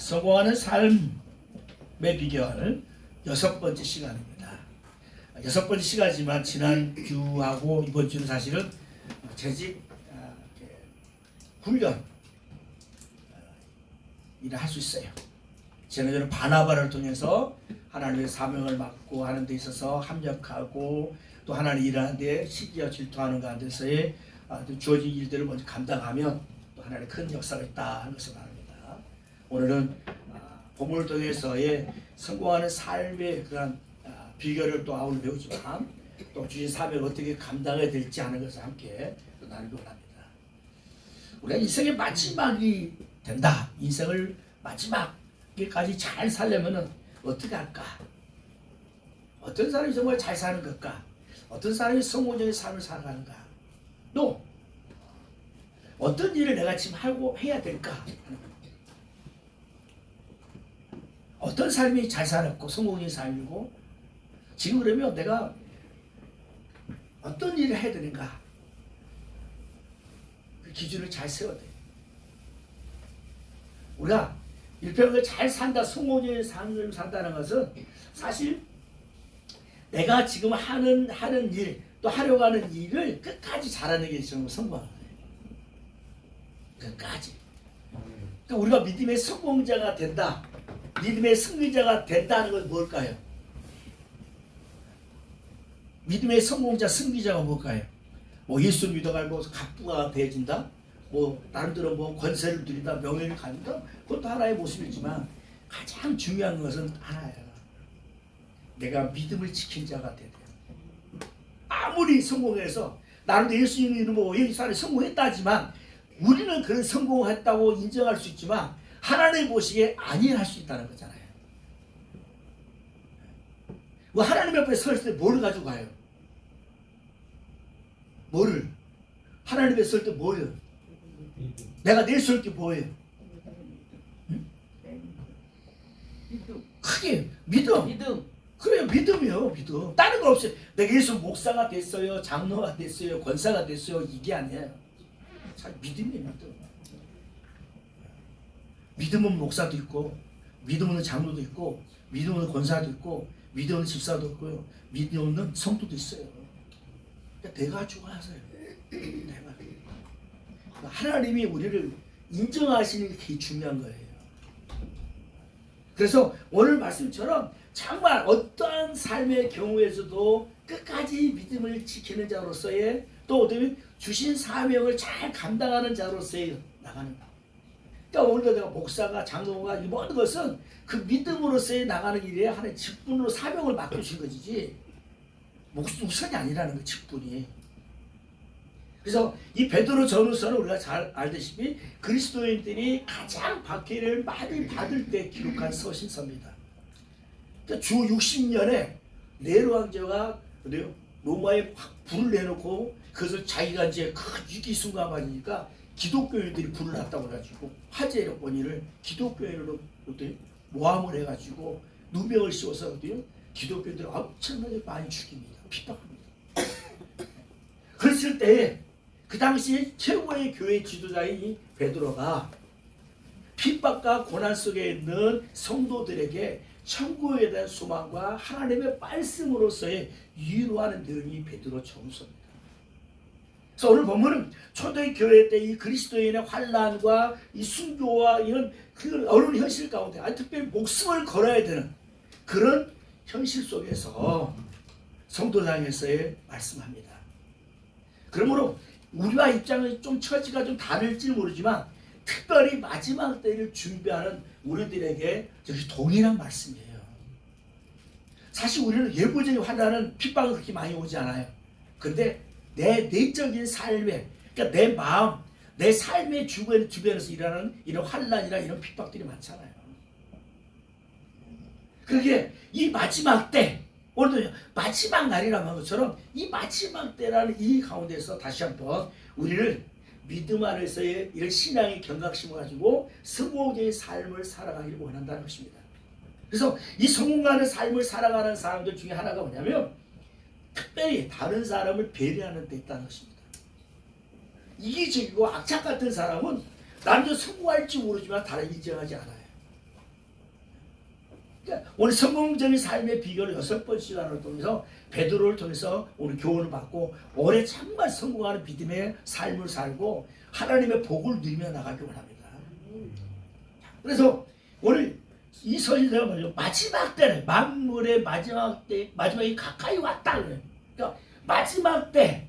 성공하는 삶의 비결 6번째 시간입니다. 6번째 시간이지만 지난주하고 이번 주는 사실은 재직 훈련 일을 할 수 있어요. 저는 바나바를 통해서 하나님의 사명을 맡고 하는 데 있어서 합력하고 또 하나님 일하는 데 시기와 질투하는 가운데서의 주어진 일들을 먼저 감당하면 또 하나님의 큰 역사가 있다 하는 것을 말합니다. 오늘은 본문을 통해서의 성공하는 삶의 그런 비결을 또 아울러 배우지만 또 주신 사명을 어떻게 감당해야 될지 하는 것을 함께 또 나누기 원합니다. 우리가 인생의 마지막이 된다. 인생을 마지막까지 잘 살려면 어떻게 할까? 어떤 사람이 정말 잘 사는 걸까? 어떤 사람이 성공적인 삶을 살아가는가? 또 어떤 일을 내가 지금 하고 해야 될까? 어떤 삶이 잘 살았고 성공적인 삶이고 지금 그러면 내가 어떤 일을 해야 되는가? 그 기준을 잘 세워야 돼. 우리가 일평생 잘 산다, 성공적인 삶을 산다는 것은 사실 내가 지금 하는 일, 또 하려고 하는 일을 끝까지 잘하는 게 정말 성공하는 거예요. 끝까지. 그러니까 우리가 믿음의 성공자가 된다, 믿음의 승리자가 된다는 건 뭘까요? 믿음의 성공자, 승리자가 뭘까요? 뭐 예수를 믿어가지고 갑부가 되어진다? 뭐 나름대로 뭐 권세를 누린다, 명예를 가진다? 그것도 하나의 모습이지만 가장 중요한 것은 하나예요. 내가 믿음을 지킨 자가 돼야 돼요. 아무리 성공해서 나름대로 예수님 이름으로 예수님이 성공했다 하지만 우리는 그런 성공했다고 인정할 수 있지만 하나님 보시기에 아니라 할 수 있다는 거잖아요. 뭐 하나님 옆에 서 있을 때 뭘 가지고 가요? 뭐를? 하나님 옆에 설 때 뭐예요? 내가 낼 수 있게 뭐예요? 응? 크게 믿음. 그래요, 믿음이요, 믿음. 다른 거 없어요. 내가 예수 목사가 됐어요, 장로가 됐어요, 권사가 됐어요, 이게 아니에요. 참 믿음이에요, 믿음. 믿음은 목사도 있고, 믿음은 장로도 있고, 믿음은 권사도 있고, 믿음은 집사도 있고요, 믿음은 성도도 있어요. 그러니까 내가 좋아하세요. 내가. 하나님이 우리를 인정하시는 게 중요한 거예요. 그래서 오늘 말씀처럼 정말 어떠한 삶의 경우에서도 끝까지 믿음을 지키는 자로서의 또 어떻게 주신 사명을 잘 감당하는 자로서의 나가는 것. 그러니까 오늘도 내가 목사가 장로가 이 모든 것은 그 믿음으로서의 나가는 일에 하나의 직분으로 사명을 맡겨주신 것이지 우선이 아니라는 거, 직분이. 그래서 이 베드로 전후서는 우리가 잘 알다시피 그리스도인들이 가장 박해를 많이 받을 때 기록한 서신서입니다. 그러니까 주 60년에 네로 황제가 로마에 불을 내놓고 그것을 자기가 이제 큰 위기 순간 맞으니까 기독교인들이 불을 났다고 해가지고 화재의 원인을 기독교인으로 모함을 해가지고 누명을 씌워서 기독교인들을 엄청나게 많이 죽입니다. 핍박합니다. 그랬을 때 그 당시 최고의 교회 지도자인 베드로가 핍박과 고난 속에 있는 성도들에게 천국에 대한 소망과 하나님의 말씀으로서의 위로하는 내용이 베드로 전후서입니다. 그래서 오늘 보면은 초대 교회 때 이 그리스도인의 환난과 이 순교와 이런 그 어려운 현실 가운데 특별히 목숨을 걸어야 되는 그런 현실 속에서 성도장에서의 말씀합니다. 그러므로 우리와 입장은 좀 처지가 좀 다를지 모르지만 특별히 마지막 때를 준비하는 우리들에게 저기 동일한 말씀이에요. 사실 우리는 예고적인 환난은 핍박은 그렇게 많이 오지 않아요. 근데 내 내적인 삶에, 그러니까 내 마음, 내 삶의 주변에서 일어나는 이런 환난이나 이런 핍박들이 많잖아요. 그게 이 마지막 때, 오늘도 마지막 날이라고 한 것처럼 이 마지막 때라는 이 가운데서 다시 한번 우리를 믿음 안에서의 이런 신앙의 경각심을 가지고 성공적인 삶을 살아가기를 원한다는 것입니다. 그래서 이 성공하는 삶을 살아가는 사람들 중에 하나가 뭐냐면 특별히 다른 사람을 배려하는 데 있다는 것입니다. 이기적이고 악착 같은 사람은 나는 성공할지 모르지만 다른 인정하지 않아요. 그러니까 오늘 성공적인 삶의 비결을 6번씩을 통해서 베드로를 통해서 오늘 교훈을 받고 올해 정말 성공하는 믿음의 삶을 살고 하나님의 복을 누리며 나가기 원합니다. 그래서 오늘 이 서신서가 뭐죠? 마지막 때는 만물의 마지막이 가까이 왔다. 그러니까 마지막 때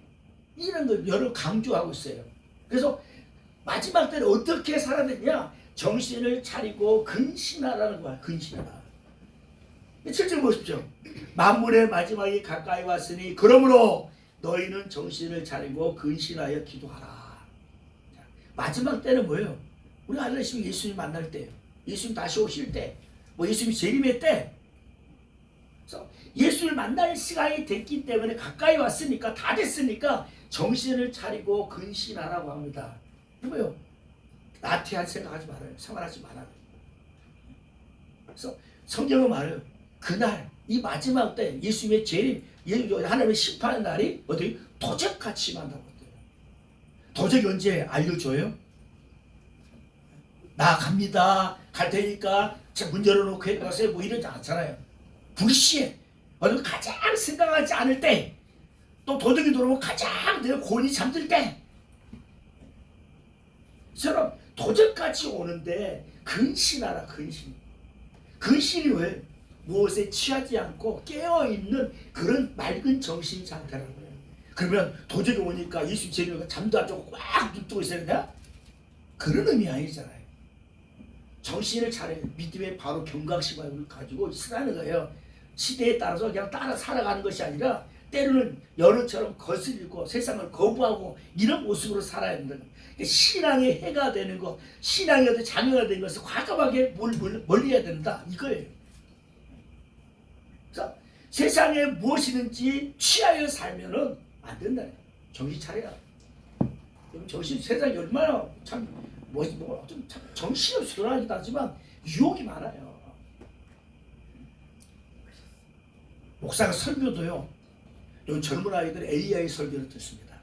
이런 걸 여러 강조하고 있어요. 그래서 마지막 때는 어떻게 살아야 되냐? 정신을 차리고 근신하라는 거야. 근신하라. 7절 보십시오. 만물의 마지막이 가까이 왔으니 그러므로 너희는 정신을 차리고 근신하여 기도하라. 자, 마지막 때는 뭐예요? 우리 알다시피 예수님 만날 때예요. 예수님 다시 오실 때, 뭐 예수님 재림의 때. 그래서 예수를 만날 시간이 됐기 때문에 가까이 왔으니까 다 됐으니까 정신을 차리고 근신하라고 합니다. 뭐예요? 나태한 생각하지 말아요. 생활하지 말아요. 그래서 성경은 말해요. 그날 이 마지막 때 예수님의 재림, 하나님의 심판의 날이 어떻게 도적같이 만나고 있대요. 도적이 언제 알려줘요? 나 갑니다. 갈 테니까 제 문 열어놓고 해가세요. 뭐 이러지 않잖아요. 불시에 어느 가장 생각하지 않을 때, 또 도둑이 들어오면 가장 내가 곤히 잠들 때, 처럼 도적같이 오는데 근신하라. 근신이 왜? 무엇에 취하지 않고 깨어있는 그런 맑은 정신 상태라는 거예요. 그러면 도적이 오니까 예수 재림가 잠도 안 자고 꽉 눈 뜨고 있어야 되냐? 그런 의미 아니잖아요. 정신을 차려 믿음의 바로 경각심을 가지고 쓰라는 거예요. 시대에 따라서 그냥 따라 살아가는 것이 아니라 때로는 여론처럼 거스리고 세상을 거부하고 이런 모습으로 살아야 된다는 거예요. 신앙의 해가 되는 것, 신앙이 어떤 장애가 되는 것을 과감하게 멀리해야 된다 이거예요. 그래서 세상에 무엇이든지 취하여 살면은 안 된다. 정신 차려라. 세상이 얼마나 참 참 정신없이 돌아가기도 하지만 유혹이 많아요. 목사가 설교도요. 요즘 젊은 아이들 AI 설교를 듣습니다.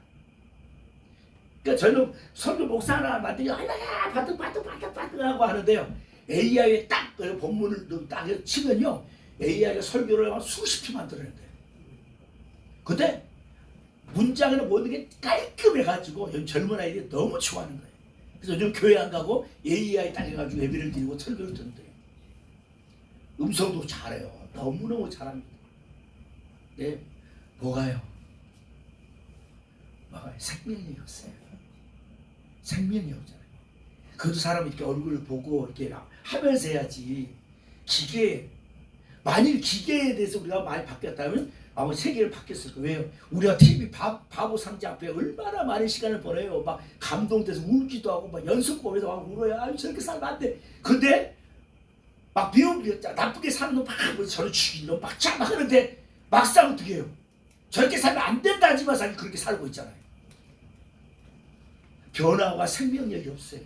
그러니까 저는 설교 목사 하나 만들기 하나야 바득 하고 하는데요. AI에 딱 본문을 딱 치면요. AI가 설교를 한 수십 표 만들어낸대요. 근데 문장이나 모든 게 깔끔해가지고 요즘 젊은 아이들이 너무 좋아하는 거예요. 그래서 요즘 교회 안 가고 AI 딱 해가지고 예배를 드리고 설교를 듣는데요. 음성도 잘해요. 너무너무 잘합니다. 네, 뭐가요? 생명이 없어요. 생명이 없잖아요. 그것도 사람이 이렇게 얼굴을 보고 이렇게 하면서 해야지. 만일 기계에 대해서 우리가 많이 바뀌었다면 아마 세계를 바뀌었을 거예요. 왜요? 우리가 TV 바보 상자 앞에 얼마나 많은 시간을 보내요. 막 감동돼서 울기도 하고 막 연습 보면서 막 울어요. 아유 저렇게 살면 안 돼. 근데 막 나쁘게 사는 놈 막 저를 죽이는 놈 막 하는데 막상 어떻게 해요? 저렇게 살면 안 된다 하지만 사실 그렇게 살고 있잖아요. 변화와 생명력이 없어요.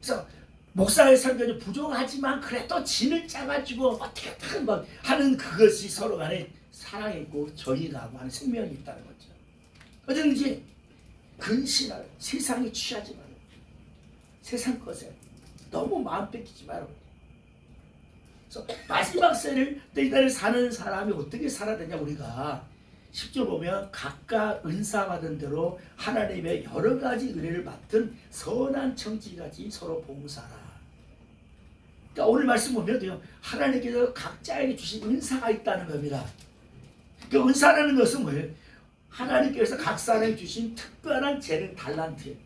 그래서 목사의 설교는 부족하지만 그래도 진을 짜가지고 어떻게든 막 하는 그것이 서로 간에 사랑이 있고 정의가고 하는 생명이 있다는 거죠. 어쨌든지 근신하라. 세상에 취하지 말아요. 세상 것에 너무 마음 뺏기지 말아요. 그래서 마지막 때를 사는 사람이 어떻게 살아야 되냐. 우리가 10절 보면 각각 은사 받은 대로 하나님의 여러 가지 은혜를 맡은 선한 청지같이 서로 봉사하라. 그러니까 오늘 말씀 보면 돼요. 하나님께서 각자에게 주신 은사가 있다는 겁니다. 그 은사라는 것은 뭐예요? 하나님께서 각 사람에게 주신 특별한 재능, 달란트.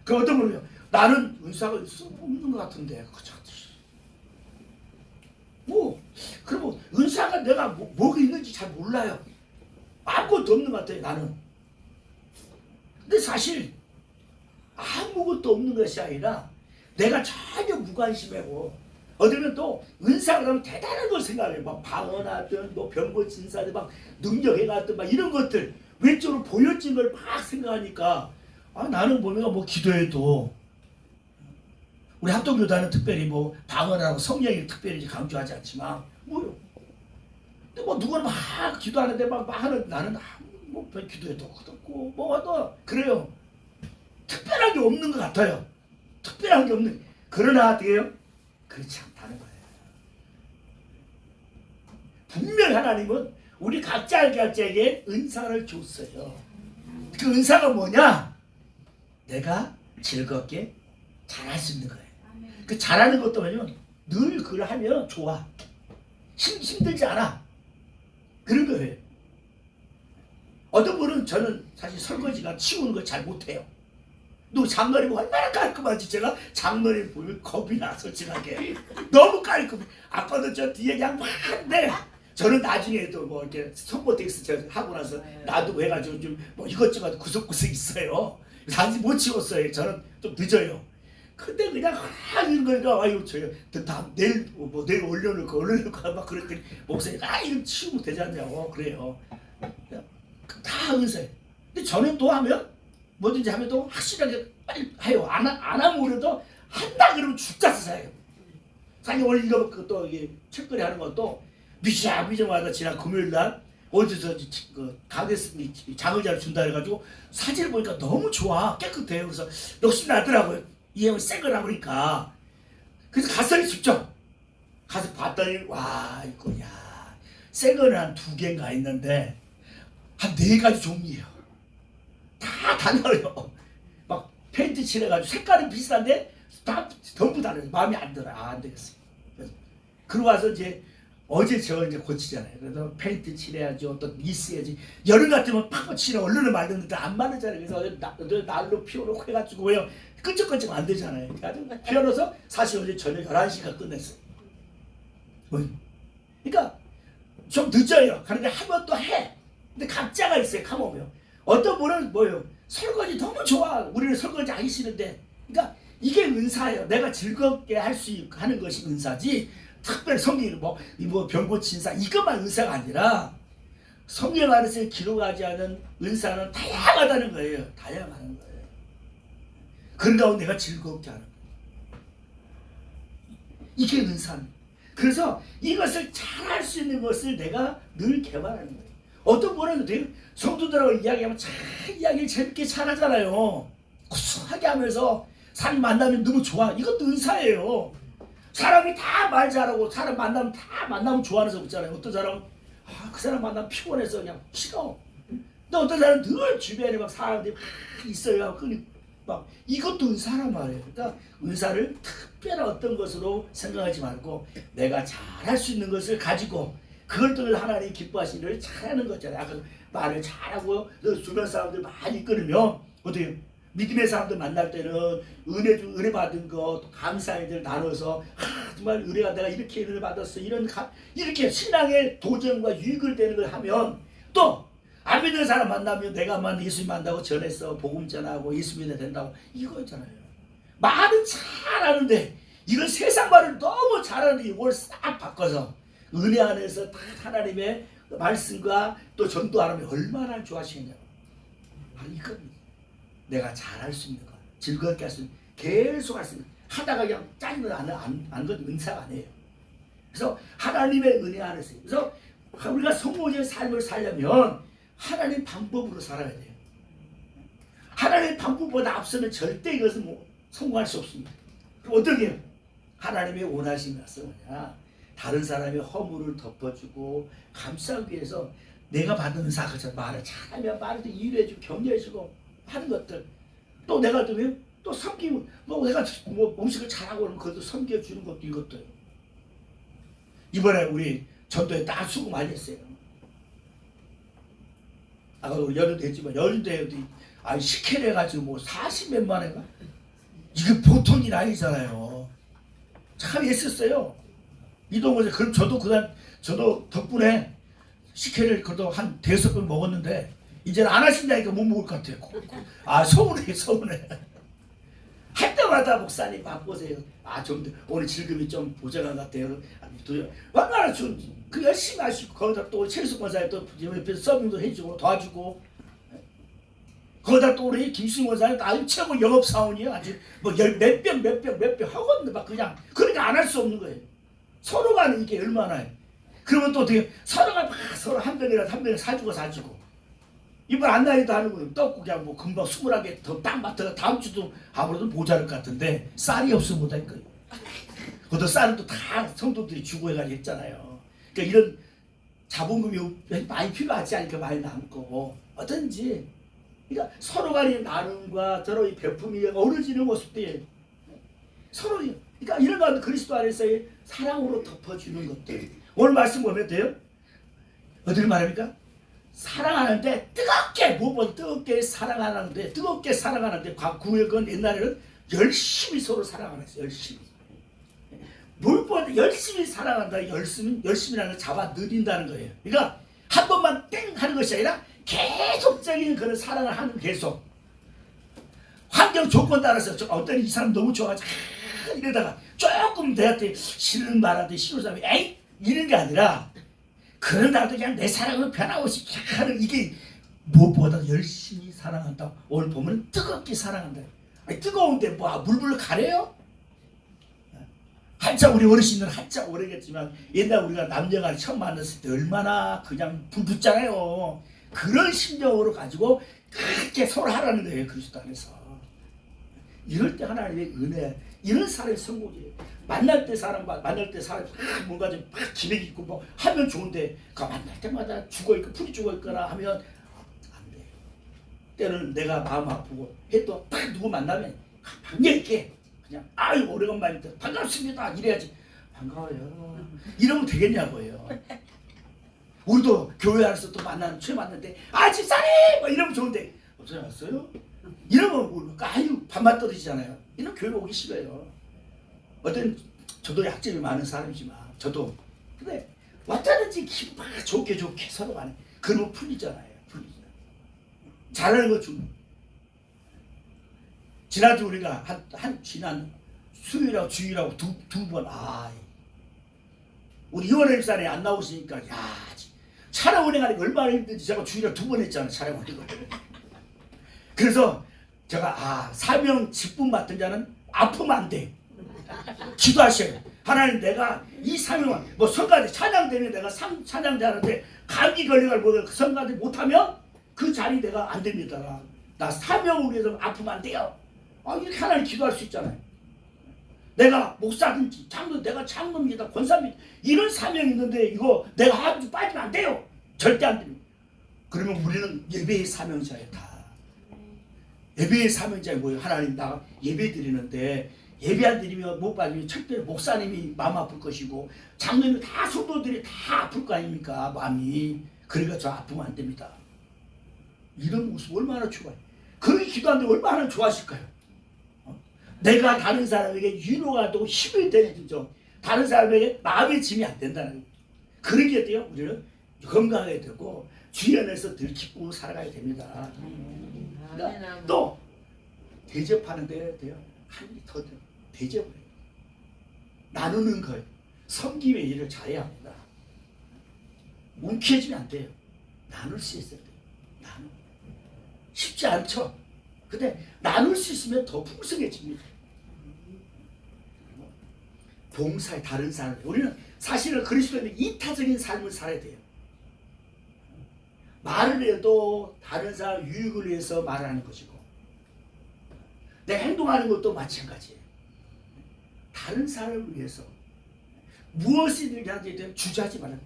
그 어떤 거예요? 나는 은사가 없는 것 같은데. 그러면 은사가 내가 뭐가 있는지 잘 몰라요. 아무것도 없는 것 같아요, 나는. 근데 사실 아무것도 없는 것이 아니라 내가 전혀 무관심하고 어쩌면 또 은사가 그러면 대단한 걸 생각해요. 막 방언하든 뭐 병고 진사든 막 능력해가든 막 이런 것들 외적으로 보여진 걸 막 생각하니까 나는 보면 뭐 기도해도 우리 합동교단은 특별히 뭐 방언하고 성령이 특별히 강조하지 않지만 뭐요. 근데 뭐 누구는 막 기도하는데 막 하는 나는 뭐 기도해도 그렇고 뭐도 그래요. 특별한 게 없는 것 같아요. 특별한 게 없는. 그러나 어떻게 해요? 그렇지 않다는 거예요. 분명 하나님은 우리 각자에게 은사를 줬어요. 그 은사가 뭐냐? 내가 즐겁게 잘할 수 있는 거예요. 그 잘하는 것도 뭐냐면 늘 그걸 하면 좋아. 힘들지 않아. 그런 거예요. 어떤 분은 저는 사실 설거지가 치우는 걸 잘 못해요. 너 장거리 보면 얼마나 깔끔하지. 제가 장거리 보면 겁이 나 솔직하게. 너무 깔끔해. 아빠도 저 뒤에 그냥 막 하는데 저는 나중에도 뭐 이렇게 손보텍스 하고 나서 놔두고 해가지고 좀 뭐 이것저것 구석구석 있어요. 사실 못 치웠어요. 저는 좀 늦어요. 근데 그냥 하는 거니까 아유 저요 다음 내일 올려놓고 막 그랬더니 목사님이 이거 치우면 되지 않냐고 그래요. 다 은사예요. 근데 저는 또 하면 뭐든지 하면 또 확실하게 빨리 해요. 안 하면 오려도 한다 그러면 죽자 써요. 사실 오늘 이거 또 이게 책거리 하는 것도 미정마다 지난 금요일날 어디서 그 가게에서 장의자를 준다 해가지고 사진을 보니까 너무 좋아. 깨끗해요. 그래서 욕심 나더라고요. 이 형은 새 거라 보니까. 그래서 갔어요 직접. 가서 봤더니 와 이거 새 거는 한 2개인가 있는데 한 4가지 종류예요. 다 달라요. 막 페인트 칠해가지고 색깔은 비슷한데 다 전부 다르요. 마음에 안 들어. 안 되겠어. 그러고 와서 이제 어제 저 이제 고치잖아요. 그래서 페인트 칠해야죠. 또 미스해야지. 여름 같으면 팍팍 칠해 얼른 말렸는데 안 마르잖아요. 그래서 어제 날로 피워놓고 해가지고요. 끈적끈적 안 되잖아요. 그래서 피워놓아서 사실 어제 저녁 11시가 끝냈어요. 그러니까 좀 늦어요. 그런데 하면 또 해. 근데 각자가 있어요. 가보면 어떤 분은 뭐예요? 설거지 너무 좋아. 우리는 설거지 하기 싫은데. 그러니까 이게 은사예요. 내가 즐겁게 할 수 하는 것이 은사지. 특별히 성경 뭐 병고친사 이것만 은사가 아니라 성경 안에서 기록하지 않은 은사는 다양하다는 거예요. 다양한 거예요. 그런 가운데 내가 즐겁게 하는 거예요. 이게 은사입니다. 그래서 이것을 잘할 수 있는 것을 내가 늘 개발하는 거예요. 어떤 분은 성도들하고 이야기하면 참 이야기를 재밌게 잘하잖아요. 구수하게 하면서 사람 만나면 너무 좋아. 이것도 은사예요. 사람이 다 말 잘하고 사람 만나면 다 만나면 좋아하는 사람 있잖아요. 어떤 사람은 그 사람 만나면 피곤해서 그냥 싫어. 근데 어떤 사람은 늘 주변에 막 사람들이 막 있어요. 막 이것도 은사란 말이에요. 그러니까 은사를 특별한 어떤 것으로 생각하지 말고 내가 잘할 수 있는 것을 가지고 그걸 또 하나님이 기뻐하시는 일을 잘하는 거잖아요. 아까 말을 잘하고 주변 사람들 많이 이끌으면 어떻게 믿음의 사람들 만날 때는 은혜 받은 거 감사의 일들 나눠서 정말 은혜가 내가 이렇게 은혜를 받았어 이렇게 신앙의 도전과 유익을 되는 걸 하면 또 안 믿는 사람 만나면 내가 예수 만나고 전했어 복음 전하고 예수 믿어야 된다고 이거 있잖아요. 말은 잘하는데 이건 세상 말을 너무 잘하는데 이걸 싹 바꿔서 은혜 안에서 다 하나님의 말씀과 또 전도하면 얼마나 좋아하시느냐고. 이건 내가 잘할 수 있는 거, 즐겁게 할 수 있는, 계속 할 수 있는, 하다가 그냥 짜증을 안 건 은사가 아니에요. 그래서 하나님의 은혜 안에서, 그래서 우리가 성모의 삶을 살려면 하나님 방법으로 살아야 돼요. 하나님 방법보다 앞서면 절대 이것은 성공할 수 없습니다. 그럼 어떻게 해요? 하나님의 원하신 것은 뭐냐? 다른 사람의 허물을 덮어주고 감싸기 위해서 내가 받은 은사, 말을 잘하면 말을 이해해주고 격려해주고 하는 것들, 또 내가 또 섬기고 내가 음식을 잘하고 그러면 그것도 섬겨주는 것도 이것도요. 이번에 우리 전도에 다 수고 많이 했어요. 아까 연휴도 했지만 연휴도 식혜를 해가지고 40몇만 원인가? 이게 보통 일 아니잖아요. 참 애썼어요. 이동호에서 그럼 저도 덕분에 식혜를 그래도 한 5번 먹었는데 이제는 안 하신다니까 못 먹을 것 같아요. 서운해. 할 때마다 목사님 바쁘세요. 좀 오늘 즐거움이 좀 보장한 것 같아요. 얼마나 그 열심히 하시고 거기다 또 최수 권사님 또 옆에서 서빙도 해주고 도와주고 거기다 또 우리 김수영 권사님 아주 최고 영업사원이에요. 아주 몇 병 하거든요. 막 그러니까 안 할 수 없는 거예요. 서로가 이게 얼마나 그러면 또 어떻게 서로가 서로 한 병이라도 사주고 이번 안나이도 하는 거예요. 떡국이 금방 20개 더 딱 맡아가 다음 주도 아무래도 모자랄 것 같은데 쌀이 없으면 못할 거예요. 그것도 쌀은 또 다 성도들이 주고 해가지고 했잖아요. 그러니까 이런 자본금이 많이 필요하지 않으니까 많이 남고 어떤지 그러니까 서로 간의 나눔과 서로의 베품이 어우러지는 모습들이 서로 그러니까 이런 가운데 그리스도 안에서의 사랑으로 덮어주는 것들. 오늘 말씀 보면 돼요. 어디를 말합니까? 사랑하는데 뜨겁게 무엇보다 뜨겁게 사랑하는데 뜨겁게 사랑하는데 구역은 옛날에는 열심히 서로 사랑하는 거예요. 열심히 무엇보다 열심히 사랑한다. 열심히라는 걸 잡아 느린다는 거예요. 그러니까 한 번만 땡 하는 것이 아니라 계속적인 그런 사랑을 하는 계속 환경 조건 따라서 어떤 이 사람 너무 좋아가지고 이러다가 조금 내한테 싫은 말한테 싫은 사람이 에이 이런 게 아니라 그런다도 그냥 내 사랑을 변함없이 하는 이게 무엇보다 열심히 사랑한다. 오늘 보면 뜨겁게 사랑한다. 아니, 뜨거운데 뭐 물불 가래요? 한참 우리 어르신들은 한참 오래겠지만 옛날 우리가 남녀가 처음 만났을 때 얼마나 그냥 불 붙잖아요. 그런 심정으로 가지고 그렇게 서로 하라는 거예요. 그리스도 안에서. 이럴 때 하나님의 은혜 이런 사람의 성공이에요. 만날 때 사람이 뭔가 좀 막 기백이 있고 뭐 하면 좋은데 그 만날 때마다 죽어있고 풀이 죽어있거나 하면 안 돼. 때는 내가 마음 아프고 해도 딱 누구 만나면 반갑게 그냥 아유 오래간만인데 반갑습니다 이래야지. 반가워요 이러면 되겠냐고요. 우리도 교회 안에서 또 만났는데 아 집사님 뭐 이러면 좋은데 어서 왔어요? 이러면 아유 반만 떨어지잖아요. 이런 교회 오기 싫어요. 어떤 저도 약점이 많은 사람이지만 저도 근데 왔다든지 기분 좋게 서로 간에 그러면 풀리잖아요. 잘하는 거 좀 지난주 우리가 지난 수요일하고 주일하고 두 번 우리 이원회 집사님 안 나오시니까 야 촬영 운행하는 게 얼마나 힘든지 제가 주일에 2번 했잖아요. 촬영 운행을. 그래서 제가 사명 직분 맡은 자는 아프면 안 돼. 기도하셔요. 하나님 내가 이 사명을 뭐 성가대 찬양되면 내가 찬양대 하는데 감기 걸려가지고 성가대 못하면 그 자리 내가 안 됩니다. 나 사명을 위해서 아프면 안 돼요. 이렇게 하나님 기도할 수 있잖아요. 내가 목사든지 내가 장로입니다. 권사입니다. 이런 사명이 있는데 이거 내가 아주 빠지면 안 돼요. 절대 안 됩니다. 그러면 우리는 예배의 사명자예요. 다. 예배의 사명자에 뭐예요? 하나님 나 예배 드리는데 예배 안 드리면 못 받으면 특별히 목사님이 마음 아플 것이고 장로님이 다 성도들이 다 아플 거 아닙니까? 마음이. 그러니까 저 아프면 안 됩니다. 이런 모습 얼마나 좋아요. 그렇게 기도하는데 얼마나 좋아하실까요? 내가 다른 사람에게 위로가 되고 힘이 되는 점 다른 사람에게 마음의 짐이 안 된다는 거예요. 그러게 돼요. 우리는 건강하게 되고 주의 안에서 늘 기쁘고 살아가야 됩니다. 그러니까 또 대접하는 데 돼요. 한이 더 대접을 해요. 나누는 걸 섬김의 일을 잘해야 합니다. 뭉개지면 안 돼요. 나눌 수 있어야 돼요. 쉽지 않죠. 근데 나눌 수 있으면 더 풍성해집니다. 봉사에 다른 사람 우리는 사실은 그리스도인의 이타적인 삶을 살아야 돼요. 말을 해도 다른 사람 유익을 위해서 말하는 것이고 내 행동하는 것도 마찬가지예요. 다른 사람을 위해서 무엇이든지 하게 되면 주저하지 말라.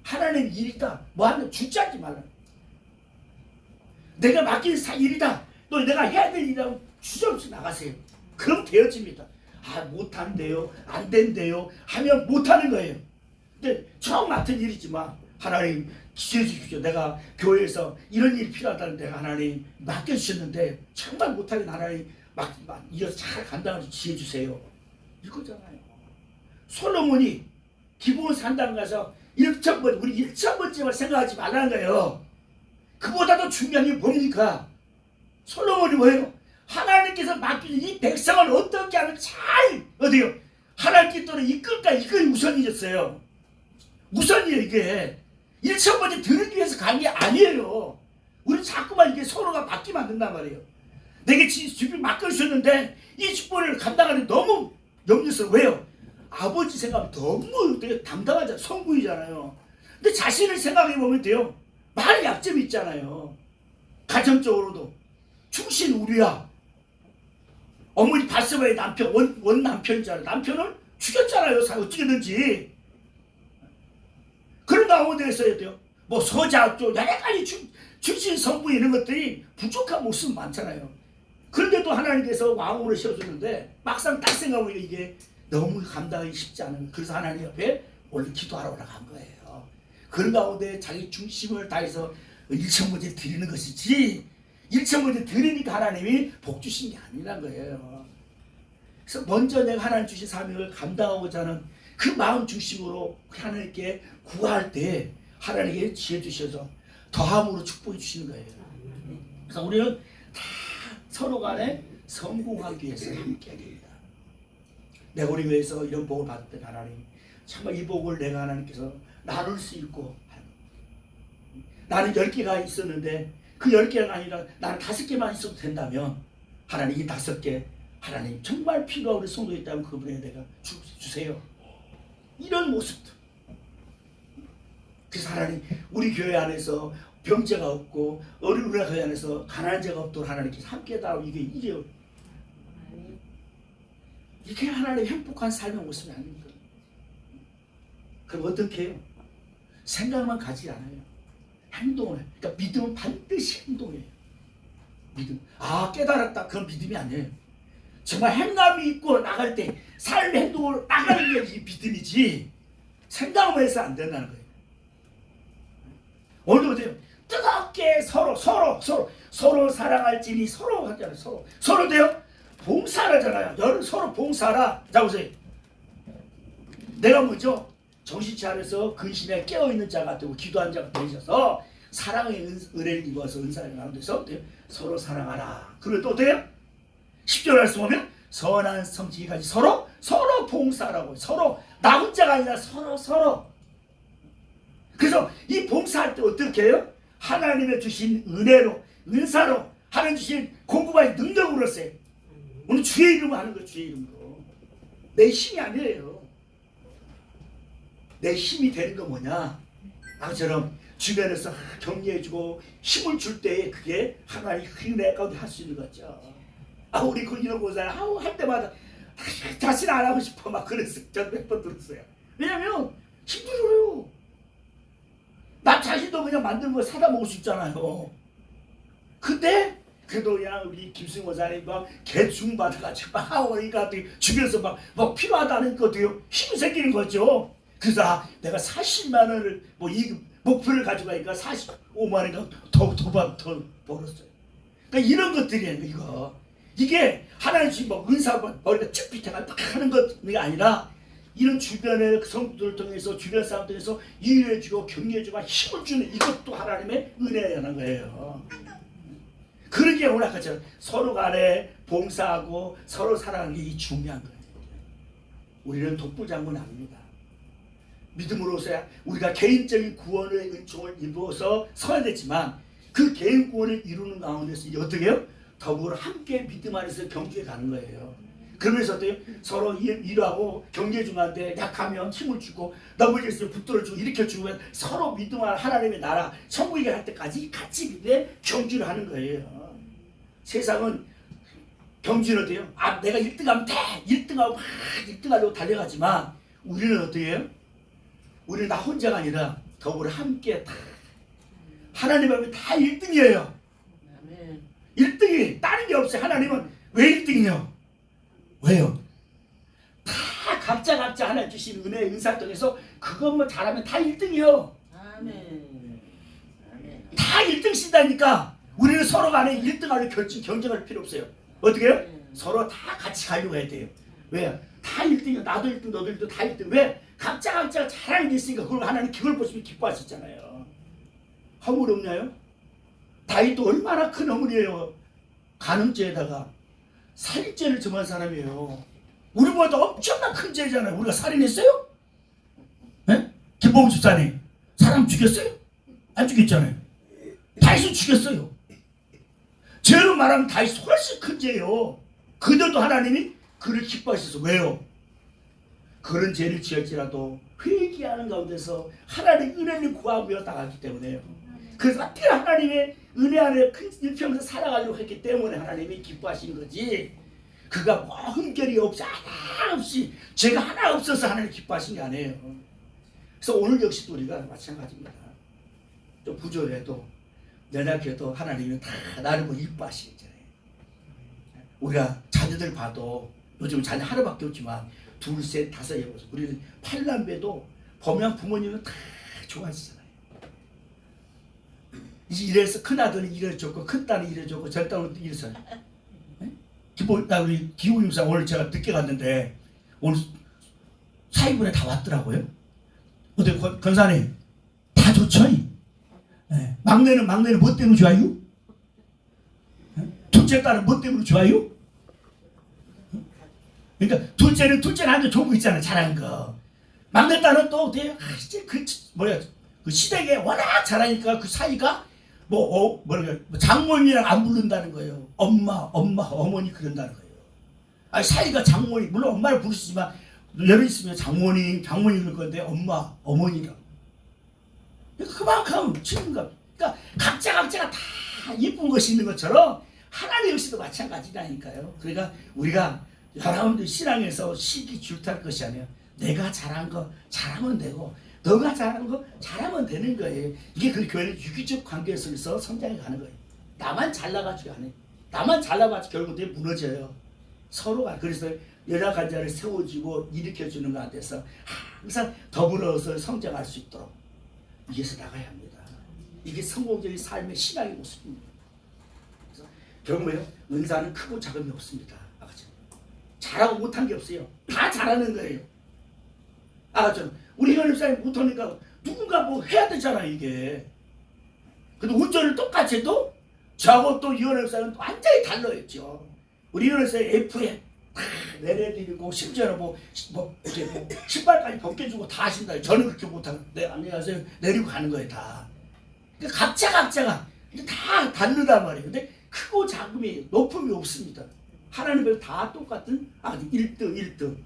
하나님 일이다 뭐 하면 주저하지 말라. 내가 맡긴 일이다 또 내가 해야 될 일이라면 주저없이 나가세요. 그럼 되어집니다. 못한대요 안 된대요 하면 못하는 거예요. 근데 처음 맡은 일이지만 하나님 지혜 주십시오. 내가 교회에서 이런 일이 필요하다는 내가 하나님 맡겨주셨는데 정말 못하긴 하나님 이어서 잘 감당하지 지혜 주세요. 이거잖아요. 솔로몬이 기본 산당 가서 1,000번 우리 1,000번째만 생각하지 말라는 거예요. 그보다도 중요한 게 뭡니까? 솔로몬이 뭐예요? 하나님께서 맡기는 이 백성을 어떻게 하면 잘 어디요? 하나님 뜻대로 이끌까 이게 우선이었어요. 우선이에요 이게. 1,000번째 들기 위해서 간 게 아니에요. 우리 자꾸만 이게 서로가 맡기면 안 된단 말이에요. 내게 주변 맡겨주셨는데 이 축복을 감당하는 너무 염려스러워. 왜요? 아버지 생각하면 너무 되게 담당하잖아요. 성부이잖아요. 근데 자신을 생각해보면 돼요. 많은 약점이 있잖아요. 가정적으로도 충신 우리야. 어머니 바세바의 남편 원 남편이잖아요. 남편을 죽였잖아요. 어찌든지. 그런 가운데 있어야 돼요. 뭐 서자학조 여러 가지 출신 성부 이런 것들이 부족한 모습 많잖아요. 그런데도 하나님께서 왕으로 세워주는데 막상 딱 생각해보니까 이게 너무 감당하기 쉽지 않은 거예요. 그래서 하나님 옆에 원래 기도하러 올라간 거예요. 그런 가운데 자기 중심을 다해서 일천번째 드리는 것이지, 일천번째 드리니까 하나님이 복 주신 게 아니란 거예요. 그래서 먼저 내가 하나님 주신 사명을 감당하고자 하는 그 마음 중심으로 하나님께 구할 때 하나님께 지혜 주셔서 더함으로 축복해 주시는 거예요. 그래서 우리는 다 서로 간에 성공하기 위해서 함께 됩니다. 내가 우리 교회에서 이런 복을 받을 때 하나님, 정말 이 복을 내가 하나님께서 나눌 수 있고, 나는 10개가 있었는데 그 10개가 아니라 나는 5개만 있어도 된다면 하나님 이 5개, 하나님 정말 필요한 우리 성도에 있다면 그분에 내가 주세요. 이런 모습도. 그래서 하나님 우리 교회 안에서 병자가 없고 어린 우리 교회 안에서 가난한 자가 없도록 하나님께서 함께 다 이게 하나님 행복한 삶의 모습이 아닙니까? 그럼 어떻게 해요? 생각만 가지 않아요. 행동을. 그러니까 믿음은 반드시 행동이에요. 믿음. 아, 깨달았다. 그건 믿음이 아니에요. 정말 행함이 있고 나갈 때 삶의 행동을 나가는 게 이 믿음이지, 생각만 해서 안 된다는 거예요. 오늘도 보세요. 뜨겁게 서로 사랑할지니 서로 하잖아요. 서로 돼요. 봉사하잖아요. 너는 서로 봉사하라. 자 보세요. 내가 먼저 정신치 않아서 근심에 깨어있는 자가 되고 기도한 자가 되셔서 사랑의 은혜를 입어서 은사를 나누면서 서로 사랑하라. 그리고 또 어때요? 10절 말씀 보면 선한 성질까지 서로 봉사하라고. 서로 나 혼자가 아니라 서로. 그래서 이 봉사할 때 어떻게 해요? 하나님의 주신 은혜로, 은사로, 하나님 주신 공부의 능력으로서요. 오늘 주의 이름으로 하는 거예요. 주의 이름으로. 내 힘이 아니에요. 내 힘이 되는 건 뭐냐? 아까처럼 주변에서 격려해주고 힘을 줄 때 그게 하나의 은혜 가운데 할 수 있는 거죠. 우리 이런 고사를 할 때마다 다시는 안 하고 싶어 막 그랬어요. 전 몇 번 들었어요. 왜냐면 힘들어요. 나 자신도 그냥 만든 거 사다 먹을 수 있잖아요. 근데 그래도 그냥 우리 김승 원사님 막 개충 받아가지고 막 하고 그러니까 주변에서 막 필요하다는 것도요 힘이 생기는 거죠. 그래서 내가 40만 원을 뭐 이 목표를 가지고 가니까 45만 원인가 더 벌었어요. 그러니까 이런 것들이에요. 이게 하나님 지금 뭐 은사 머리가 쭉 밑에가 딱 하는 것이 아니라 이런 주변의 성도들을 통해서 주변 사람 통해서 이해해주고 격려해주고 힘을 주는 이것도 하나님의 은혜라는 거예요. 그러기에 오늘 아까처럼 서로 간에 봉사하고 서로 사랑하는 게 중요한 거예요. 우리는 독불장군 아닙니다. 믿음으로서야 우리가 개인적인 구원의 은총을 입어서 서야 되지만 그 개인 구원을 이루는 가운데서 어떻게 해요? 더불어 함께 믿음 안에서 경주해 가는 거예요. 그러면서 어때요? 서로 일하고 경제 중한테 약하면 힘을 주고 넘어질수록 붙들어 주고 일으켜주고 서로 믿음 안 하나님의 나라 천국에 갈 때까지 같이 믿음에 경주를 하는 거예요. 세상은 경주는 어때요? 내가 1등하면 돼! 1등하고 막 1등하려고 달려가지만 우리는 어떻게 해요? 우리는 나 혼자가 아니라 더불어 함께 다 하나님 앞에 다 1등이에요. 1등이 다른 게 없어요. 하나님은 왜 1등이요? 왜요? 다 각자 하나님 주신 은혜 은사 통해서 그것만 잘하면 다 1등이요. 아멘. 다 1등씩다니까 우리는 서로 간에 1등하려 경쟁할 필요 없어요. 어떻게 해요? 서로 다 같이 가려고 해야 돼요. 왜? 다 1등이요. 나도 1등, 너도 1등, 다 1등. 왜? 각자 잘하는 게 있으니까 그걸 하나님 그걸 보시면 기뻐하셨잖아요. 허물 없나요? 다윗도 얼마나 큰 허물이에요. 간음죄에다가 살인죄를 점한 사람이에요. 우리보다 엄청난 큰 죄잖아요. 우리가 살인했어요? 네? 김봉 집사님 사람 죽였어요? 안 죽였잖아요. 다윗은 죽였어요. 죄로 말하면 다윗 훨씬 큰 죄예요. 그들도 하나님이 그를 기뻐하셔서 왜요? 그런 죄를 지을지라도 회개하는 가운데서 하나님의 은혜를 구하며 나가기 때문에요. 그래서 어떻게 하나님의 은혜 안에 큰 일평생 살아가려고 했기 때문에 하나님이 기뻐하시는 거지. 그가 뭐 흠결이 없이 없이 죄가 하나 없어서 하나님 기뻐하신 게 아니에요. 그래서 오늘 역시 우리가 마찬가지입니다. 좀 부족해도 연약해도 하나님은 다 나를 보고 이뻐하시잖아요. 우리가 자녀들 봐도 요즘 자녀 하나밖에 없지만 둘, 셋, 다섯 여섯 우리는 8남매도 보면 부모님은 다 좋아하시잖아요. 이제 이래서 큰아들은 이래 줬고 큰딸은 이래 줬고 절단은 이래서 우리 기후임사 오늘 제가 늦게 갔는데 오늘 사위분에 다 왔더라고요. 어때 권사님 다 좋죠? 네. 막내는 뭐 때문에 좋아요? 둘째 딸은 뭐 때문에 좋아요? 그러니까 둘째는 한테 좋은 거 있잖아요. 잘하는 거. 막내 딸은 또 어때요? 그 시댁에 워낙 잘하니까 그 사이가 장모님이랑 안 부른다는 거예요. 엄마, 어머니 그런다는 거예요. 아니 사이가 장모님 물론 엄마를 부르시지만 예를 있으면 장모님 그럴 건데 엄마, 어머니라고. 그만큼 친근감. 그러니까 각자가 다 예쁜 것이 있는 것처럼 하나님 역시도 마찬가지라니까요. 그러니까 우리가 여러분들 신앙에서 시기 질투할 것이 아니에요. 내가 잘한 거 잘하면 되고 너가 잘한 거 잘하면 되는 거예요. 이게 그 교회는 유기적 관계 속에서 성장해 가는 거예요. 나만 잘나가지고 안 해. 나만 잘나가지고 결국 되게 무너져요. 서로가. 그래서 연약한 자를 세워주고 일으켜주는 것 같아서 항상 더불어서 성장할 수 있도록 위해서 나가야 합니다. 이게 성공적인 삶의 신앙의 모습입니다. 그래서 결국에요. 은사는 크고 작음이 없습니다. 아까처럼 잘하고 못한 게 없어요. 다 잘하는 거예요. 아까처럼 우리 연합사님 못하니까 누군가 뭐 해야 되잖아 이게. 근데 운전을 똑같이 해도 저하고 또 연합사는 완전히 달라였죠. 우리 연합사님 F에 다 내려드리고 심지어는 이렇게 신발까지 벗겨주고 다 하신다. 저는 그렇게 못하고 네 안녕하세요 내리고 가는 거예요 다. 그러니까 각자가 다 다르단 말이에요. 근데 크고 작음이 높음이 없습니다. 하나님은 다 똑같은 1등.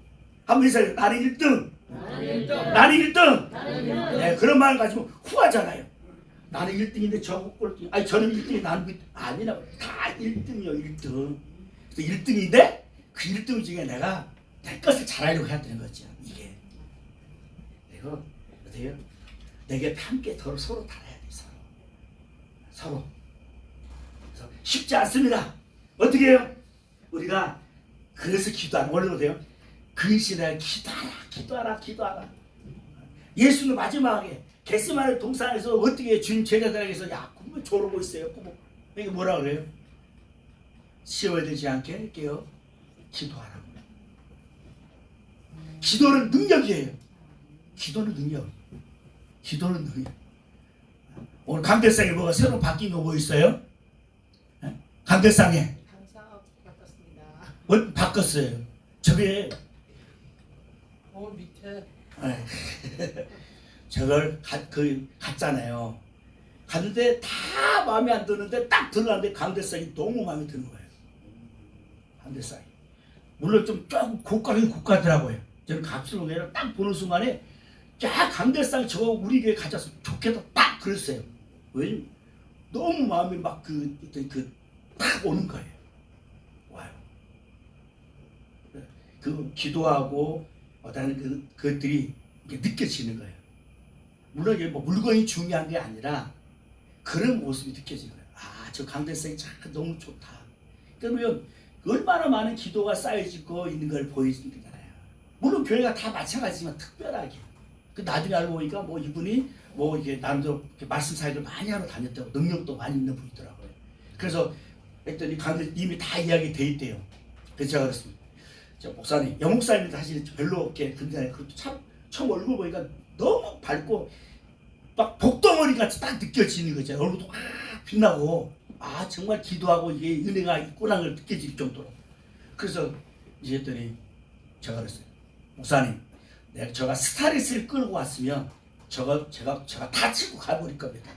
한번 인사해요. 나는 1등. 나는 1등. 네, 그런 마음을 가지고 후하잖아요. 나는 1등인데 저거 꼴등. 아니 저는 1등이 나는 아니라고. 다 1등이요 1등. 그래서 1등인데 그 1등 중에 내가 내 것을 잘하려고 해야 되는 거죠. 이게. 그리고 어때요? 내게 함께 서로 달아야 돼. 서로. 그래서 쉽지 않습니다. 어떻게 해요? 우리가 그래서 기도하는 원래 어때요? 근신에 기도하라. 예수는 마지막에 겟세마네 동산에서 어떻게 주님 제자들에게서 야 꿈을 조르고 있어요. 이게 뭐라 그래요? 시험에 들지 않게 할게요. 기도하라고. 기도는 능력이에요. 기도는 능력. 오늘 강대상에 뭐가 새로 바뀐 거 뭐 있어요? 강대상에 바꿨습니다. 바꿨어요. 저게 밑에 저걸 갔잖아요. 갔는데 다 마음에 안 드는데 딱 들어갔는데 강대상이 너무 마음에 드는 거예요. 강대상이 물론 좀 조금 고가더라고요. 저는 갑수로 딱 보는 순간에 야 강대상 저거 우리 교회 가져서 좋겠다 딱 그랬어요. 왜냐면 너무 마음이 막 딱 오는 거예요. 와요. 그 기도하고 어떤 그것들이 느껴지는 거예요. 물론 이게 뭐 물건이 중요한 게 아니라 그런 모습이 느껴지는 거예요. 아, 저 강대상이 참 너무 좋다. 그러면 얼마나 많은 기도가 쌓여지고 있는 걸 보여주는 거잖아요. 물론 교회가 다 마찬가지지만 특별하게. 나중에 알고 보니까 뭐 이분이 뭐 이게 남들 말씀 사역을 많이 하러 다녔다고 능력도 많이 있는 분이더라고요. 그래서 했더니 강대 이미 다 이야기 돼 있대요. 그래서 제가 그랬습니다. 저 목사님, 여목사님은 사실 별로 없게 근데 그것도 참 처음 얼굴 보니까 너무 밝고 막 복덩어리 같이 딱 느껴지는 거죠. 얼굴도 막 빛나고 아 정말 기도하고 이게 은혜가 있구나를 느껴질 정도로. 그래서 이제 했더니 제가 그랬어요. 목사님, 제가 스타레스를 끌고 왔으면 제가 다치고 가버릴 겁니다.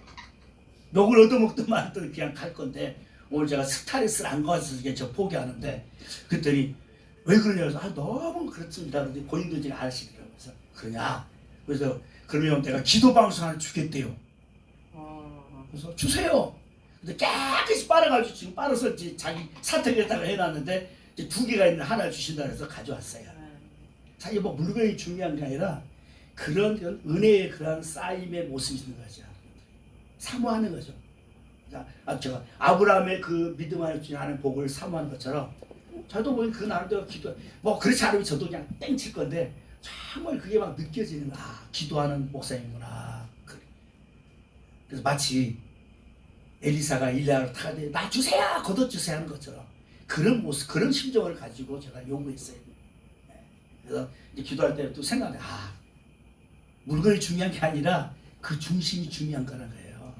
욕을 얻어먹더만 또 그냥 갈 건데 오늘 제가 스타레스를 안 가서 저 포기하는데 그랬더니 왜 그러냐 그래서 너무 그렇습니다. 근데 본인도 이제 아시더라고요. 그래서 그러냐. 그래서 그러면 내가 기도 방송 하나 주겠대요. 그래서 주세요. 근데 깨끗이 빨아가지고 지금 빨아서 이제 자기 사택에다가 해놨는데 이제 2개가 있는 하나 주신다 그래서 가져왔어요. 사실 뭐 물건이 중요한 게 아니라 그런 은혜의 그런 쌓임의 모습이 있는 거죠. 사모하는 거죠. 제가 아브라함의 그 믿음 안에 하는 복을 사모하는 것처럼 저도 뭐 그 나름대로 기도 뭐 그렇지 않으면 저도 그냥 땡칠 건데 정말 그게 막 느껴지는 기도하는 목사님이구나. 그래서 마치 엘리사가 일리야를 타가되 나 주세요 거둬 주세요 하는 것처럼 그런 모습 그런 심정을 가지고 제가 요구했어요. 그래서 이제 기도할 때 또 생각해 물건이 중요한 게 아니라 그 중심이 중요한 거라는 거예요.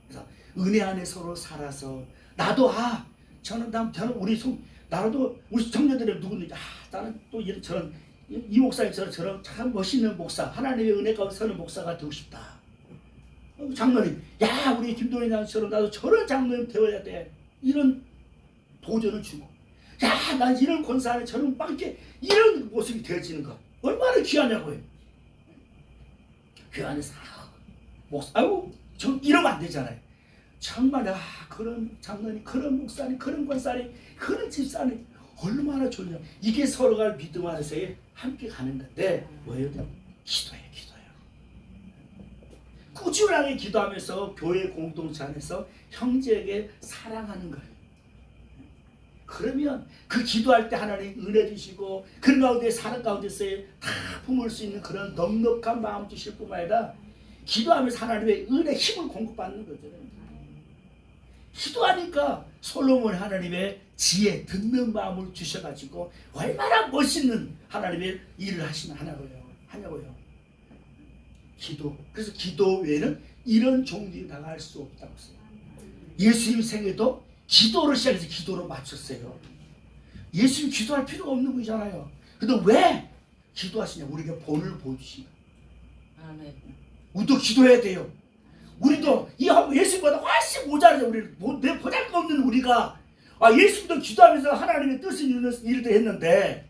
그래서 은혜 안에 서로 살아서 나도 저는 나도 우리 청년들이 누구든지 나는 또 저런 이 목사님처럼 저런 참 멋있는 목사 하나님의 은혜 가운데 서는 목사가 되고 싶다. 장로님 우리 김동현 장처럼 나도 저런 장로님 되어야 돼. 이런 도전을 주고 난 이런 권사 안에 저런 밖에 이런 모습이 되어지는 것 얼마나 귀하냐고요. 그 안에서 저 이러면 안 되잖아요. 정말 그런 장로님 그런 목사님 그런 권사님 그런 집사님 얼마나 좋냐. 이게 서로가 믿음 안에서의 함께 가는 건데 뭐예요? 기도예요. 꾸준하게 기도하면서 교회 공동체 안에서 형제에게 사랑하는 거예요. 그러면 그 기도할 때 하나님 은혜 주시고 그 가운데 사는 가운데서의 다 품을 수 있는 그런 넉넉한 마음 주실 뿐만 아니라 기도하면서 하나님의 은혜 힘을 공급받는 거죠. 기도하니까 솔로몬 하나님의 지혜 듣는 마음을 주셔가지고 얼마나 멋있는 하나님의 일을 하냐고요. 기도. 그래서 기도 외에는 이런 종들이 나갈 수 없다고 했어요. 예수님 생애도 기도를 시작해서 기도로 마쳤어요. 예수님 기도할 필요가 없는 분이잖아요. 근데 왜 기도하시냐? 우리에게 본을 보여주시냐. 우리도 기도해야 돼요. 우리도 예수님보다 훨씬 모자라죠. 내 보잘것없는 우리가 예수님도 기도하면서 하나님의 뜻을 이루는 일도 했는데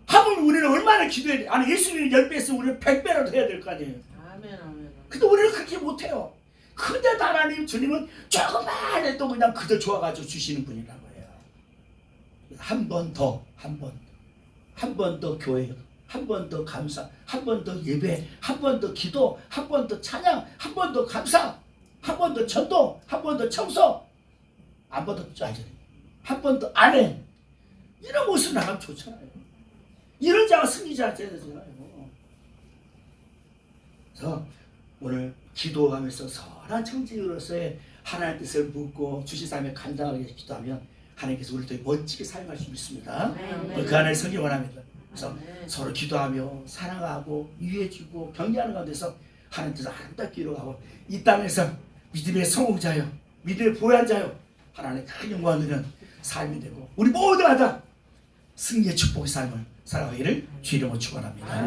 하물 우리는 얼마나 기도해야 돼. 예수님이 10배 했으면 우리는 100배라도 해야 될 거 아니에요. 아멘. 근데 우리는 그렇게 못해요. 근데도 하나님 주님은 조금만 해도 그냥 그저 좋아가지고 주시는 분이라고 해요. 한 번 더 교회, 한 번 더 감사, 한 번 더 예배, 한 번 더 기도, 한 번 더 찬양, 한 번 더 감사, 한 번 더 전도, 한 번 더 청소, 한 번 더 아멘. 이런 모습 나가면 좋잖아요. 이런 자가 승리자 되잖아요. 그래서 오늘 기도하면서 선한 청지기로서의 하나님의 뜻을 묻고 주신 삶에 감당하게 기도하면 하나님께서 우리를 더 멋지게 사용할 수 있습니다. 그 안에 서기 원합니다. 그래서 서로 기도하며 사랑하고 위해주고 격려하는 가운데서 하나님 뜻을 아름답게 이루어가고 이 땅에서 믿음의 성공자요 믿음의 보호자요 하나님의 큰 영광을 누리는 삶이 되고 우리 모두가 다 승리의 축복의 삶을 살아가기를 주의 이름으로 축원합니다.